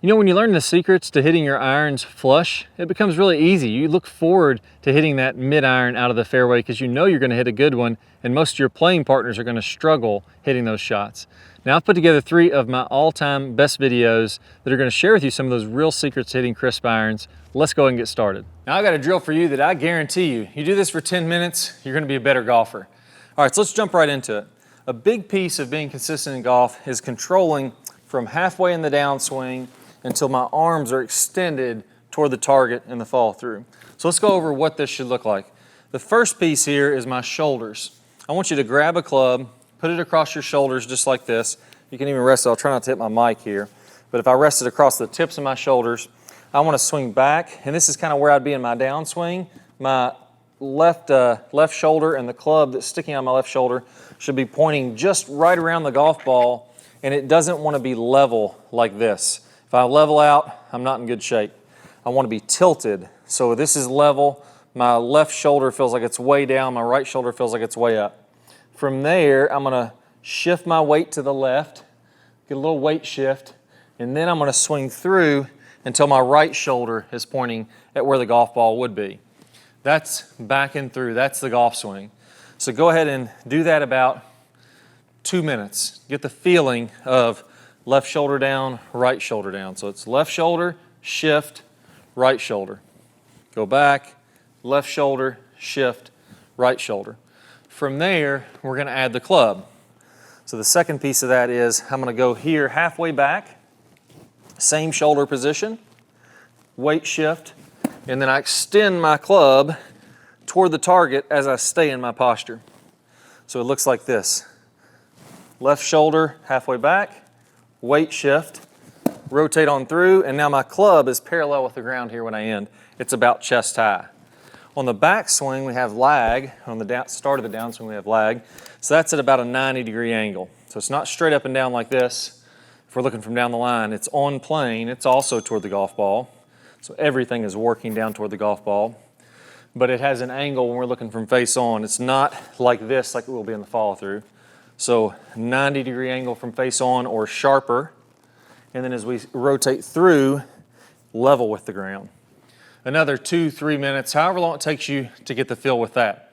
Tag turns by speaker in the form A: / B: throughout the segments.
A: You know, when you learn the secrets to hitting your irons flush, it becomes really easy. You look forward to hitting that mid-iron out of the fairway because you know you're going to hit a good one, and most of your playing partners are going to struggle hitting those shots. Now, I've put together 3 of my all-time best videos that are going to share with you some of those real secrets to hitting crisp irons. Let's go ahead and get started. Now, I got a drill for you that I guarantee you do this for 10 minutes, you're going to be a better golfer. All right, so let's jump right into it. A big piece of being consistent in golf is controlling from halfway in the downswing until my arms are extended toward the target in the follow through. So let's go over what this should look like. The first piece here is my shoulders. I want you to grab a club, put it across your shoulders just like this. You can even rest it. I'll try not to hit my mic here. But if I rest it across the tips of my shoulders, I want to swing back. And this is kind of where I'd be in my downswing. My left shoulder and the club that's sticking on my left shoulder should be pointing just right around the golf ball. And it doesn't want to be level like this. If I level out, I'm not in good shape. I want to be tilted. So this is level. My left shoulder feels like it's way down. My right shoulder feels like it's way up. From there, I'm going to shift my weight to the left, get a little weight shift, and then I'm going to swing through until my right shoulder is pointing at where the golf ball would be. That's back and through. That's the golf swing. So go ahead and do that about 2 minutes. Get the feeling of left shoulder down, right shoulder down. So it's left shoulder, shift, right shoulder. Go back, left shoulder, shift, right shoulder. From there, we're going to add the club. So the second piece of that is I'm going to go here halfway back, same shoulder position, weight shift, and then I extend my club toward the target as I stay in my posture. So it looks like this. Left shoulder halfway back, weight shift, rotate on through, and now my club is parallel with the ground here when I end. It's about chest high. On the backswing, we have lag. On the start of the downswing, we have lag. So that's at about a 90-degree angle. So it's not straight up and down like this. If we're looking from down the line, it's on plane. It's also toward the golf ball. So everything is working down toward the golf ball. But it has an angle when we're looking from face on. It's not like this, like it will be in the follow through. So 90-degree angle from face on or sharper. And then as we rotate through, level with the ground. Another 2-3 minutes, however long it takes you to get the feel with that.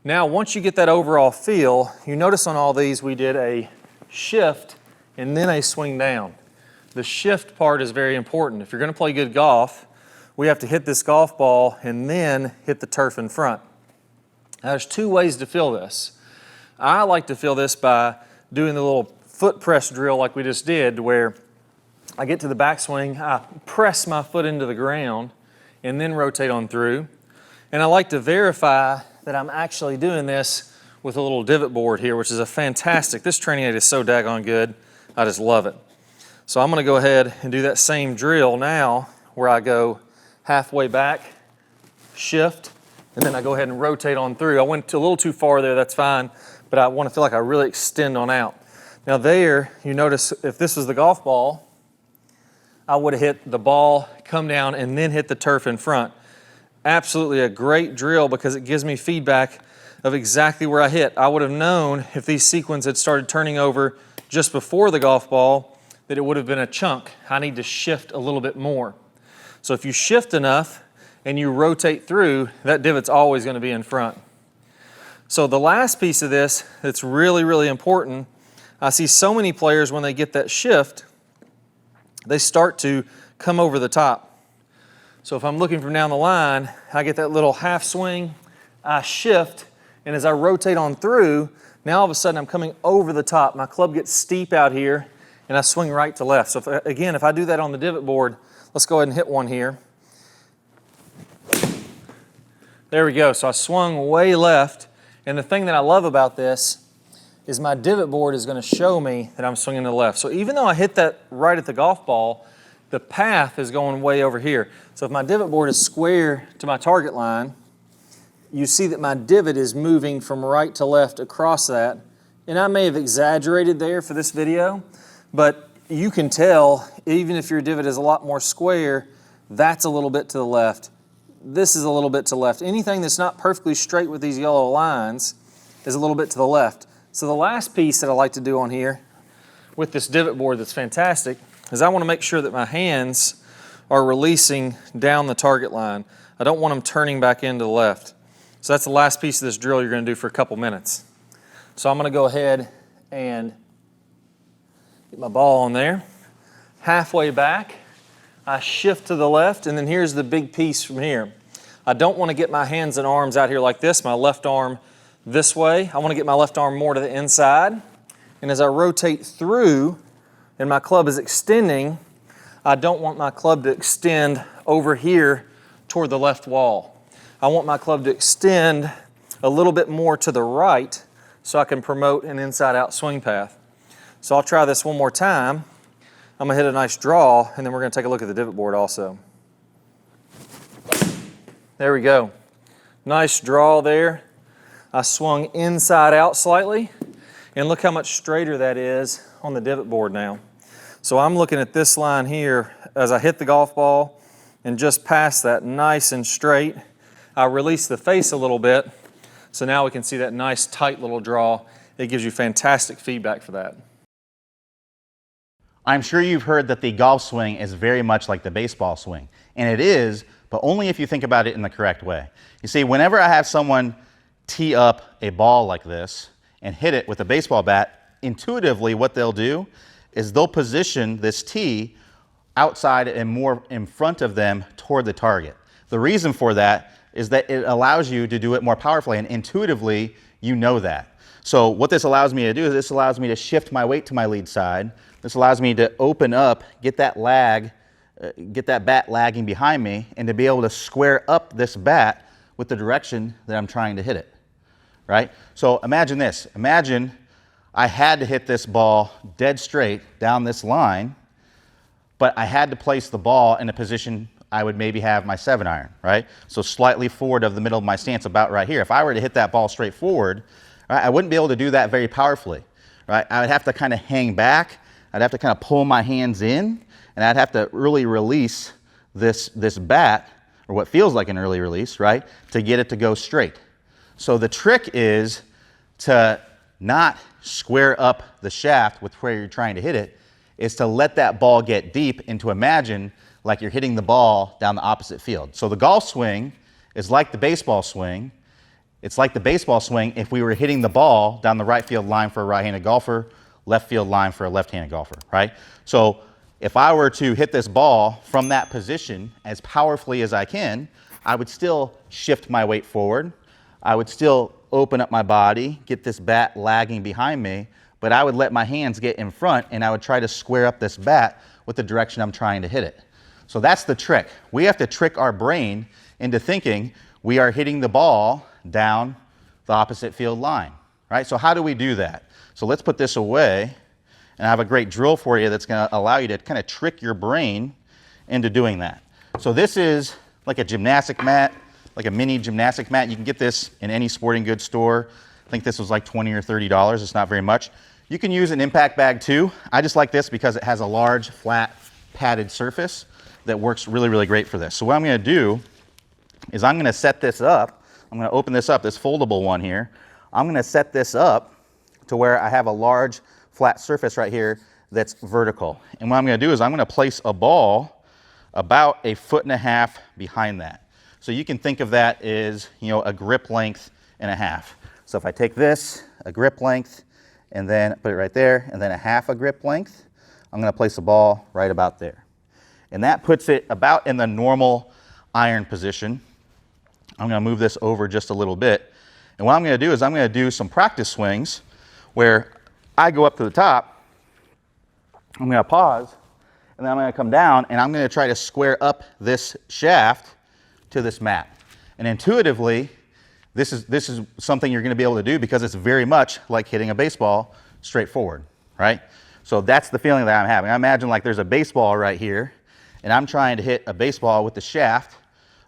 A: Now, once you get that overall feel, you notice on all these we did a shift and then a swing down. The shift part is very important. If you're going to play good golf, we have to hit this golf ball and then hit the turf in front. Now, there's 2 ways to feel this. I like to feel this by doing the little foot press drill like we just did, where I get to the backswing, I press my foot into the ground, and then rotate on through. And I like to verify that I'm actually doing this with a little divot board here, which is a fantastic, this training aid is so daggone good, I just love it. So I'm gonna go ahead and do that same drill now, where I go halfway back, shift, and then I go ahead and rotate on through. I went a little too far there, that's fine, but I wanna feel like I really extend on out. Now there, you notice if this was the golf ball, I would have hit the ball, come down, and then hit the turf in front. Absolutely a great drill because it gives me feedback of exactly where I hit. I would have known if these sequins had started turning over just before the golf ball that it would have been a chunk. I need to shift a little bit more. So if you shift enough and you rotate through, that divot's always going to be in front. So the last piece of this that's really, really important, I see so many players when they get that shift, they start to come over the top. So if I'm looking from down the line, I get that little half swing, I shift, and as I rotate on through, now all of a sudden I'm coming over the top. My club gets steep out here, and I swing right to left. So if I do that on the divot board, let's go ahead and hit one here. There we go. So I swung way left, and the thing that I love about this is my divot board is going to show me that I'm swinging to the left. So even though I hit that right at the golf ball, the path is going way over here. So if my divot board is square to my target line, you see that my divot is moving from right to left across that. And I may have exaggerated there for this video, but you can tell, even if your divot is a lot more square, that's a little bit to the left. This is a little bit to the left. Anything that's not perfectly straight with these yellow lines is a little bit to the left. So the last piece that I like to do on here with this divot board that's fantastic, is I want to make sure that my hands are releasing down the target line. I don't want them turning back into the left. So that's the last piece of this drill you're going to do for a couple minutes. So I'm going to go ahead and get my ball on there. Halfway back, I shift to the left, and then here's the big piece from here. I don't want to get my hands and arms out here like this, my left arm this way. I want to get my left arm more to the inside. And as I rotate through and my club is extending, I don't want my club to extend over here toward the left wall. I want my club to extend a little bit more to the right so I can promote an inside-out swing path. So I'll try this one more time. I'm going to hit a nice draw, and then we're going to take a look at the divot board also. There we go. Nice draw there. I swung inside out slightly, and look how much straighter that is on the divot board now. So I'm looking at this line here as I hit the golf ball, and just past that, nice and straight. I release the face a little bit, so now we can see that nice tight little draw. It gives you fantastic feedback for that.
B: I'm sure you've heard that the golf swing is very much like the baseball swing, and it is, but only if you think about it in the correct way. You see, whenever I have someone tee up a ball like this and hit it with a baseball bat, intuitively what they'll do is they'll position this tee outside and more in front of them toward the target. The reason for that is that it allows you to do it more powerfully, and intuitively you know that. So what this allows me to do is this allows me to shift my weight to my lead side. This allows me to open up, get that bat lagging behind me, and to be able to square up this bat with the direction that I'm trying to hit it, right? So imagine this. Imagine I had to hit this ball dead straight down this line, but I had to place the ball in a position I would maybe have my 7-iron, right? So slightly forward of the middle of my stance, about right here. If I were to hit that ball straight forward, right, I wouldn't be able to do that very powerfully, right? I would have to kind of hang back. I'd have to kind of pull my hands in, and I'd have to really release this bat, or what feels like an early release, right, to get it to go straight. So the trick is to not square up the shaft with where you're trying to hit it, is to let that ball get deep and to imagine like you're hitting the ball down the opposite field. So the golf swing is like the baseball swing. It's like the baseball swing if we were hitting the ball down the right field line for a right-handed golfer, left field line for a left-handed golfer, right? So if I were to hit this ball from that position as powerfully as I can, I would still shift my weight forward. I would still open up my body, get this bat lagging behind me, but I would let my hands get in front and I would try to square up this bat with the direction I'm trying to hit it. So that's the trick. We have to trick our brain into thinking we are hitting the ball down the opposite field line, right? So how do we do that? So let's put this away, and I have a great drill for you that's going to allow you to kind of trick your brain into doing that. So this is like a gymnastic mat, like a mini gymnastic mat. You can get this in any sporting goods store. I think this was like $20 or $30. It's not very much. You can use an impact bag too. I just like this because it has a large, flat, padded surface that works really, really great for this. So what I'm going to do is I'm going to set this up. I'm going to open this up, this foldable one here. I'm going to set this up to where I have a large, flat surface right here that's vertical. And what I'm going to do is I'm going to place a ball about 1.5 feet behind that. So you can think of that as, you know, a grip length and a half. So if I take this, a grip length, and then put it right there, and then 1/2 grip length, I'm going to place the ball right about there. And that puts it about in the normal iron position. I'm going to move this over just a little bit. And what I'm going to do is I'm going to do some practice swings where I go up to the top, I'm going to pause, and then I'm going to come down, and I'm going to try to square up this shaft to this mat. And intuitively, this is something you're going to be able to do because it's very much like hitting a baseball straight forward, right? So that's the feeling that I'm having. I imagine like there's a baseball right here, and I'm trying to hit a baseball with the shaft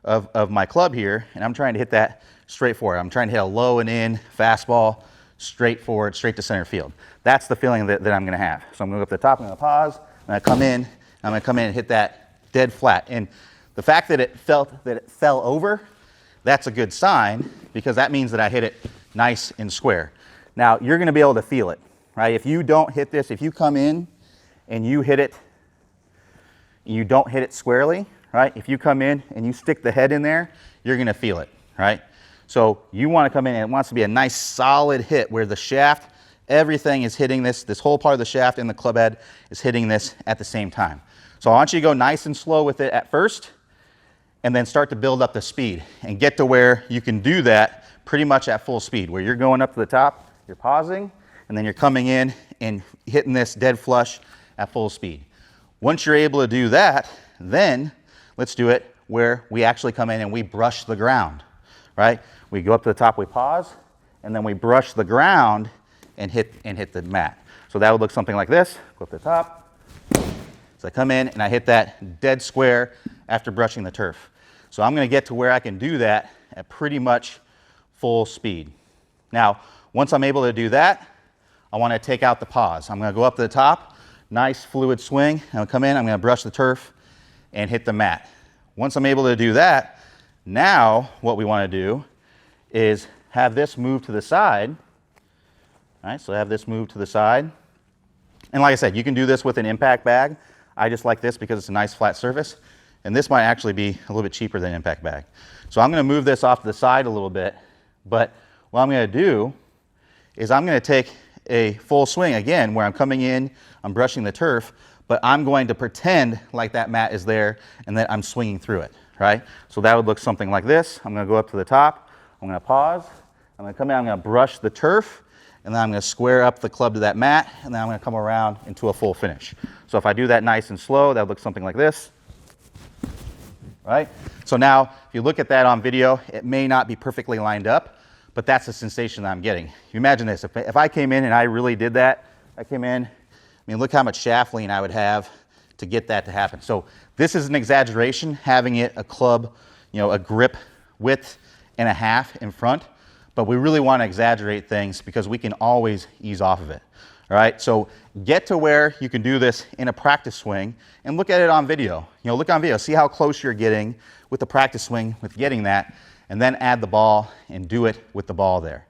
B: of my club here, and I'm trying to hit that straight forward. I'm trying to hit a low and in fastball straight forward, straight to center field. That's the feeling that I'm going to have. So I'm going to go up to the top, I'm going to pause, and I come in, I'm going to come in and hit that dead flat. And the fact that it fell over, that's a good sign because that means that I hit it nice and square. Now, you're going to be able to feel it, right? If you don't hit this, if you come in and you hit it and you don't hit it squarely, right? If you come in and you stick the head in there, you're gonna feel it, right? So you wanna come in and it wants to be a nice solid hit where the shaft, everything is hitting this whole part of the shaft and the club head is hitting this at the same time. So I want you to go nice and slow with it at first, and then start to build up the speed and get to where you can do that pretty much at full speed, where you're going up to the top, you're pausing, and then you're coming in and hitting this dead flush at full speed. Once you're able to do that, then let's do it where we actually come in and we brush the ground, right? We go up to the top, we pause, and then we brush the ground and hit the mat. So that would look something like this. Go up to the top. So I come in and I hit that dead square after brushing the turf. So I'm going to get to where I can do that at pretty much full speed. Now, once I'm able to do that, I want to take out the pause. I'm going to go up to the top, nice fluid swing. I'll come in, I'm going to brush the turf and hit the mat. Once I'm able to do that, now what we want to do is have this move to the side. All right, so have this move to the side. And like I said, you can do this with an impact bag. I just like this because it's a nice flat surface. And this might actually be a little bit cheaper than an impact bag. So I'm going to move this off to the side a little bit. But what I'm going to do is I'm going to take a full swing again where I'm coming in, I'm brushing the turf, but I'm going to pretend like that mat is there and that I'm swinging through it, right? So that would look something like this. I'm going to go up to the top. I'm going to pause. I'm going to come in, I'm going to brush the turf, and then I'm going to square up the club to that mat, and then I'm going to come around into a full finish. So if I do that nice and slow, that would look something like this. Right? So now, if you look at that on video, it may not be perfectly lined up, but that's the sensation that I'm getting. You imagine this, if I came in and I really did that, I came in, I mean, look how much shaft lean I would have to get that to happen. So this is an exaggeration, having it a club, you know, a grip width and a half in front, but we really want to exaggerate things because we can always ease off of it. All right, so get to where you can do this in a practice swing and look at it on video. You know, look on video, see how close you're getting with the practice swing, with getting that, and then add the ball and do it with the ball there.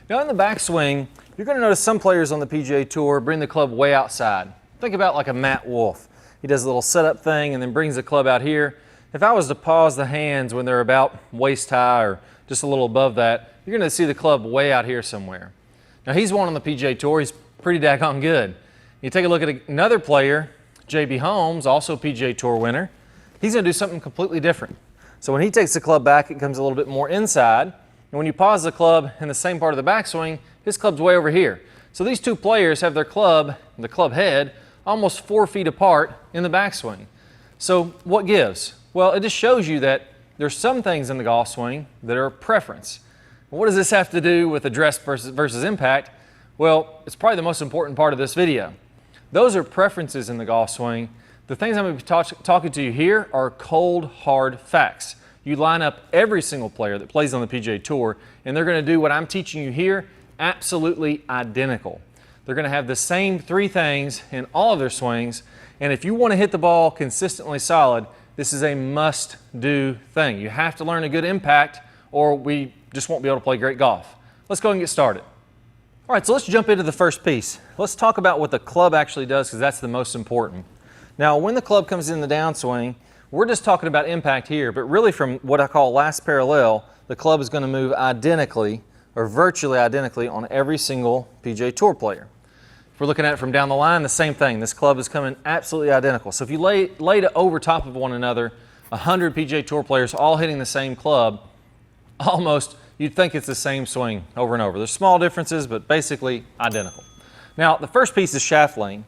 A: Now in the backswing, you're going to notice some players on the PGA Tour bring the club way outside. Think about like a Matt Wolff. He does a little setup thing and then brings the club out here. If I was to pause the hands when they're about waist high or just a little above that, you're going to see the club way out here somewhere. Now he's one on the PGA Tour, he's pretty daggone good. You take a look at another player, JB Holmes, also PGA Tour winner. He's going to do something completely different. So when he takes the club back, it comes a little bit more inside. And when you pause the club in the same part of the backswing, his club's way over here. So these two players have their club, the club head, almost 4 feet apart in the backswing. So what gives? Well, it just shows you that there's some things in the golf swing that are preference. What does this have to do with address versus impact? Well, it's probably the most important part of this video. Those are preferences in the golf swing. The things I'm going to be talking to you here are cold, hard facts. You line up every single player that plays on the PGA Tour, and they're going to do what I'm teaching you here absolutely identical. They're going to have the same 3 things in all of their swings, and if you want to hit the ball consistently solid, this is a must-do thing. You have to learn a good impact, or we just won't be able to play great golf. Let's go and get started. All right, so let's jump into the first piece. Let's talk about what the club actually does because that's the most important. Now, when the club comes in the downswing, we're just talking about impact here, but really from what I call last parallel, the club is going to move identically or virtually identically on every single PGA Tour player. If we're looking at it from down the line, the same thing. This club is coming absolutely identical. So if you lay it over top of one another, 100 PGA Tour players all hitting the same club, almost you'd think it's the same swing over and over. There's small differences, but basically identical. Now, the first piece is shaft lane.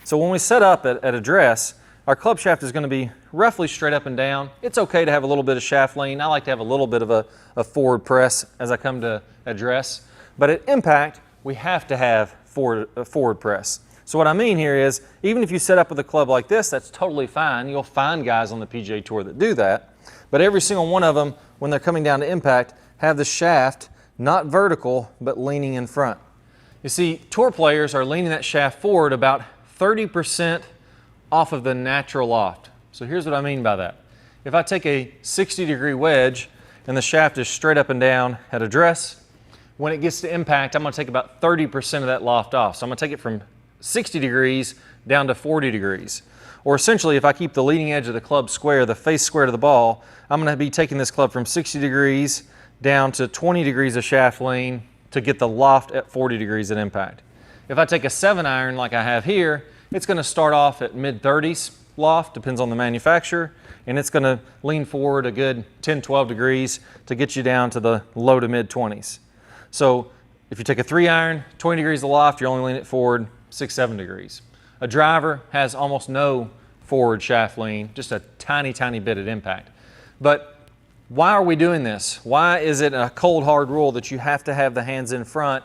A: So when we set up at address, our club shaft is going to be roughly straight up and down. It's okay to have a little bit of shaft lean. I like to have a little bit of a forward press as I come to address. But at impact, we have to have forward press. So what I mean here is, even if you set up with a club like this, that's totally fine. You'll find guys on the PGA Tour that do that. But every single one of them, when they're coming down to impact, have the shaft not vertical, but leaning in front. You see, tour players are leaning that shaft forward about 30% off of the natural loft. So here's what I mean by that. If I take a 60-degree wedge and the shaft is straight up and down at address, when it gets to impact, I'm going to take about 30% of that loft off. So I'm going to take it from 60 degrees down to 40 degrees. Or essentially, if I keep the leading edge of the club square, the face square to the ball, I'm going to be taking this club from 60 degrees down to 20 degrees of shaft lean to get the loft at 40 degrees at impact. If I take a 7-iron like I have here, it's going to start off at mid-30s loft, depends on the manufacturer, and it's going to lean forward a good 10-12 degrees to get you down to the low to mid-20s. So if you take a 3-iron, 20 degrees of loft, you're only leaning it forward 6-7 degrees. A driver has almost no forward shaft lean, just a tiny, tiny bit at impact. But why are we doing this? Why is it a cold hard rule that you have to have the hands in front?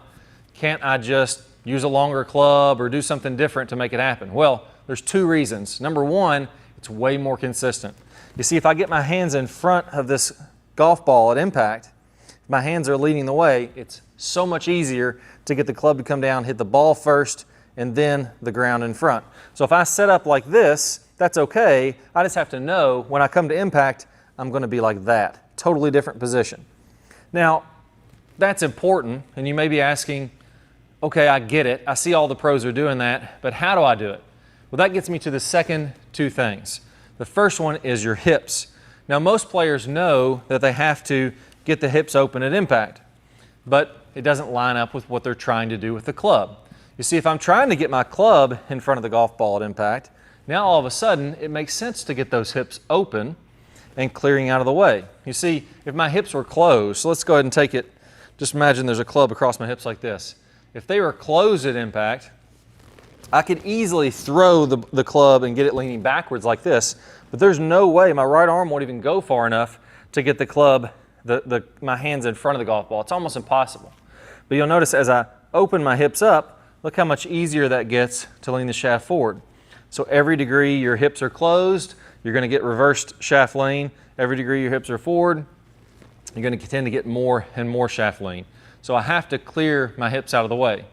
A: Can't I just use a longer club or do something different to make it happen? Well, there's 2 reasons. Number 1, it's way more consistent. You see, if I get my hands in front of this golf ball at impact, my hands are leading the way, it's so much easier to get the club to come down, hit the ball first, and then the ground in front. So if I set up like this, that's okay. I just have to know when I come to impact, I'm going to be like that. Totally different position. Now, that's important, and you may be asking, okay, I get it. I see all the pros are doing that, but how do I do it? Well, that gets me to the second 2 things. The first one is your hips. Now, most players know that they have to get the hips open at impact, but it doesn't line up with what they're trying to do with the club. You see, if I'm trying to get my club in front of the golf ball at impact, now all of a sudden it makes sense to get those hips open and clearing out of the way. You see, if my hips were closed, so let's go ahead and take it, just imagine there's a club across my hips like this. If they were closed at impact, I could easily throw the club and get it leaning backwards like this, but there's no way my right arm won't even go far enough to get the club, my hands in front of the golf ball. It's almost impossible. But you'll notice as I open my hips up, look how much easier that gets to lean the shaft forward. So every degree your hips are closed, you're going to get reversed shaft lean. Every degree your hips are forward, you're going to tend to get more and more shaft lean. So I have to clear my hips out of the way.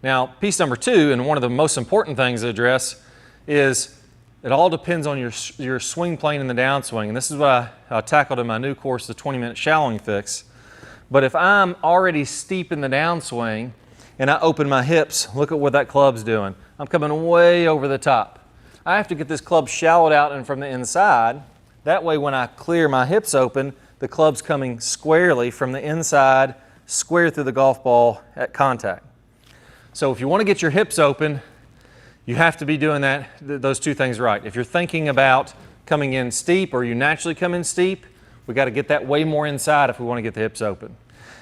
A: Now, piece number 2, and one of the most important things to address, is it all depends on your swing plane in the downswing. And this is what I tackled in my new course, the 20-minute shallowing fix. But if I'm already steep in the downswing and I open my hips, look at what that club's doing. I'm coming way over the top. I have to get this club shallowed out and from the inside. That way when I clear my hips open, the club's coming squarely from the inside, square through the golf ball at contact. So if you want to get your hips open, you have to be doing those 2 things right. If you're thinking about coming in steep or you naturally come in steep, we got to get that way more inside if we want to get the hips open.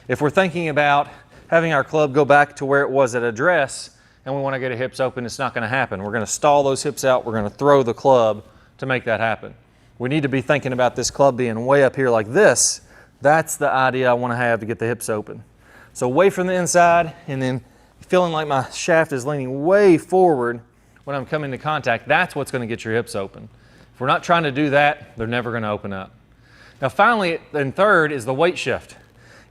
A: If we're thinking about having our club go back to where it was at address and we want to get our hips open, it's not going to happen. We're going to stall those hips out. We're going to throw the club to make that happen. We need to be thinking about this club being way up here like this. That's the idea I want to have to get the hips open. So way from the inside and then feeling like my shaft is leaning way forward when I'm coming to contact. That's what's going to get your hips open. If we're not trying to do that, they're never going to open up. Now finally, and third, is the weight shift.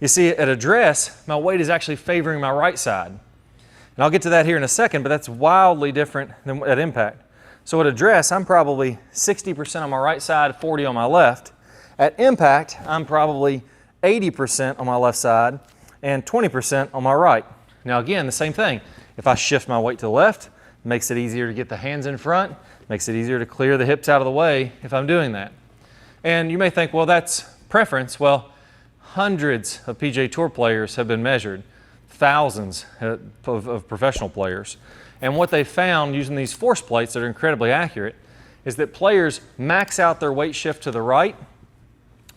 A: You see, at address, my weight is actually favoring my right side. And I'll get to that here in a second, but that's wildly different than at impact. So at address, I'm probably 60% on my right side, 40 on my left. At impact, I'm probably 80% on my left side and 20% on my right. Now again, the same thing. If I shift my weight to the left, it makes it easier to get the hands in front, makes it easier to clear the hips out of the way if I'm doing that. And you may think, well, that's preference. Well, hundreds of PGA Tour players have been measured, thousands of professional players. And what they found using these force plates that are incredibly accurate is that players max out their weight shift to the right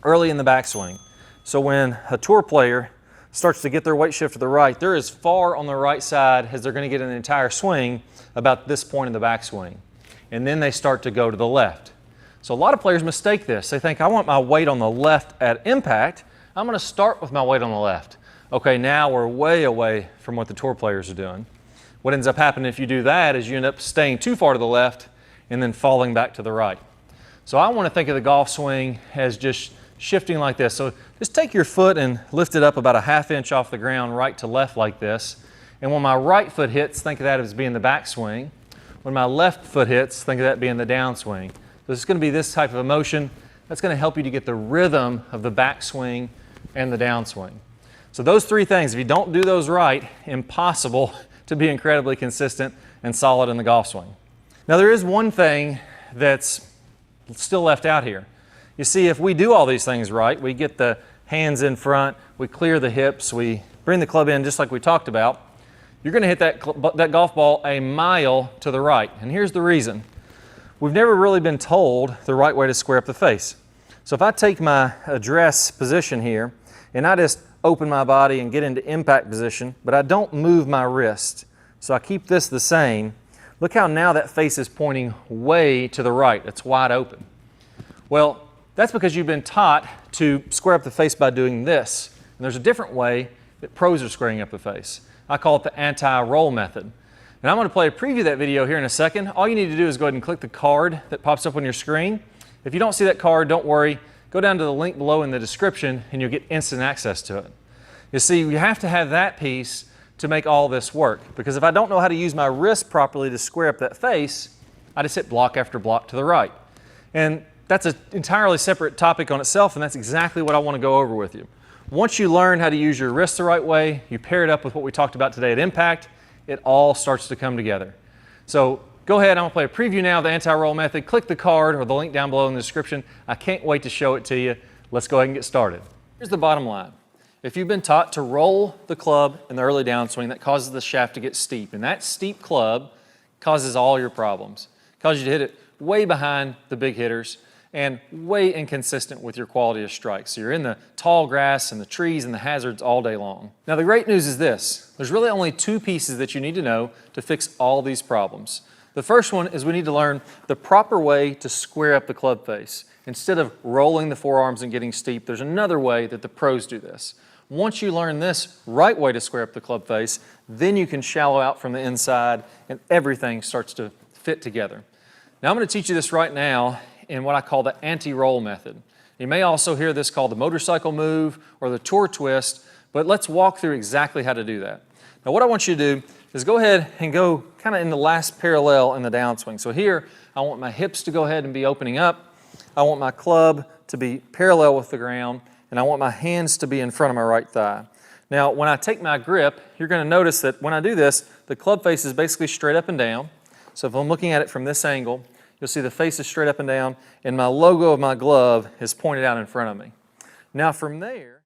A: early in the backswing. So when a tour player starts to get their weight shift to the right, they're as far on the right side as they're going to get in the entire swing about this point in the backswing. And then they start to go to the left. So a lot of players mistake this. They think, I want my weight on the left at impact. I'm going to start with my weight on the left. Okay, now we're way away from what the tour players are doing. What ends up happening if you do that is you end up staying too far to the left and then falling back to the right. So I want to think of the golf swing as just shifting like this. So just take your foot and lift it up about a ½ inch off the ground right to left like this. And when my right foot hits, think of that as being the backswing. When my left foot hits, think of that being the downswing. So it's going to be this type of a motion that's going to help you to get the rhythm of the backswing and the downswing. So those 3 things, if you don't do those right, impossible to be incredibly consistent and solid in the golf swing. Now there is one thing that's still left out here. You see, if we do all these things right, we get the hands in front, we clear the hips, we bring the club in just like we talked about, you're going to hit that golf ball a mile to the right. And here's the reason. We've never really been told the right way to square up the face. So if I take my address position here and I just open my body and get into impact position, but I don't move my wrist, so I keep this the same, look how now that face is pointing way to the right. It's wide open. Well, that's because you've been taught to square up the face by doing this. And there's a different way that pros are squaring up the face. I call it the anti-roll method. And I'm going to play a preview of that video here in a second. All you need to do is go ahead and click the card that pops up on your screen. If you don't see that card, don't worry. Go down to the link below in the description and you'll get instant access to it. You see, you have to have that piece to make all this work. Because if I don't know how to use my wrist properly to square up that face, I just hit block after block to the right. And that's an entirely separate topic on itself, and that's exactly what I want to go over with you. Once you learn how to use your wrist the right way, you pair it up with what we talked about today at Impact, it all starts to come together. So go ahead, I'm going to play a preview now of the anti-roll method. Click the card or the link down below in the description. I can't wait to show it to you. Let's go ahead and get started. Here's the bottom line. If you've been taught to roll the club in the early downswing, that causes the shaft to get steep. And that steep club causes all your problems. It causes you to hit it way behind the big hitters and way inconsistent with your quality of strikes. So you're in the tall grass and the trees and the hazards all day long. Now the great news is this. There's really only two pieces that you need to know to fix all these problems. The first one is we need to learn the proper way to square up the club face. Instead of rolling the forearms and getting steep, there's another way that the pros do this. Once you learn this right way to square up the club face, then you can shallow out from the inside and everything starts to fit together. Now I'm going to teach you this right now in what I call the anti-roll method. You may also hear this called the motorcycle move or the tour twist, but let's walk through exactly how to do that. Now what I want you to do is go ahead and go kind of in the last parallel in the downswing. So here, I want my hips to go ahead and be opening up. I want my club to be parallel with the ground, and I want my hands to be in front of my right thigh. Now, when I take my grip, you're going to notice that when I do this, the club face is basically straight up and down. So if I'm looking at it from this angle, you'll see the face is straight up and down, and my logo of my glove is pointed out in front of me. Now from there,